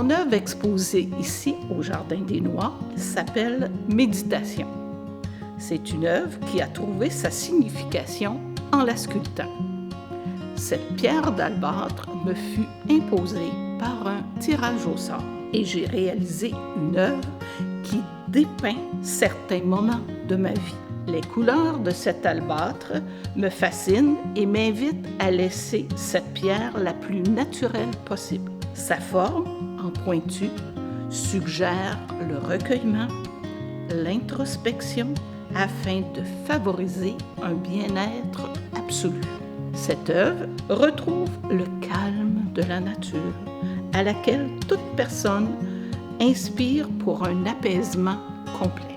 Mon œuvre exposée ici au Jardin des Noix s'appelle « Méditation ». C'est une œuvre qui a trouvé sa signification en la sculptant. Cette pierre d'albâtre me fut imposée par un tirage au sort et j'ai réalisé une œuvre qui dépeint certains moments de ma vie. Les couleurs de cet albâtre me fascinent et m'invitent à laisser cette pierre la plus naturelle possible. Sa forme, en pointu, suggère le recueillement, l'introspection, afin de favoriser un bien-être absolu. Cette œuvre retrouve le calme de la nature, à laquelle toute personne inspire pour un apaisement complet.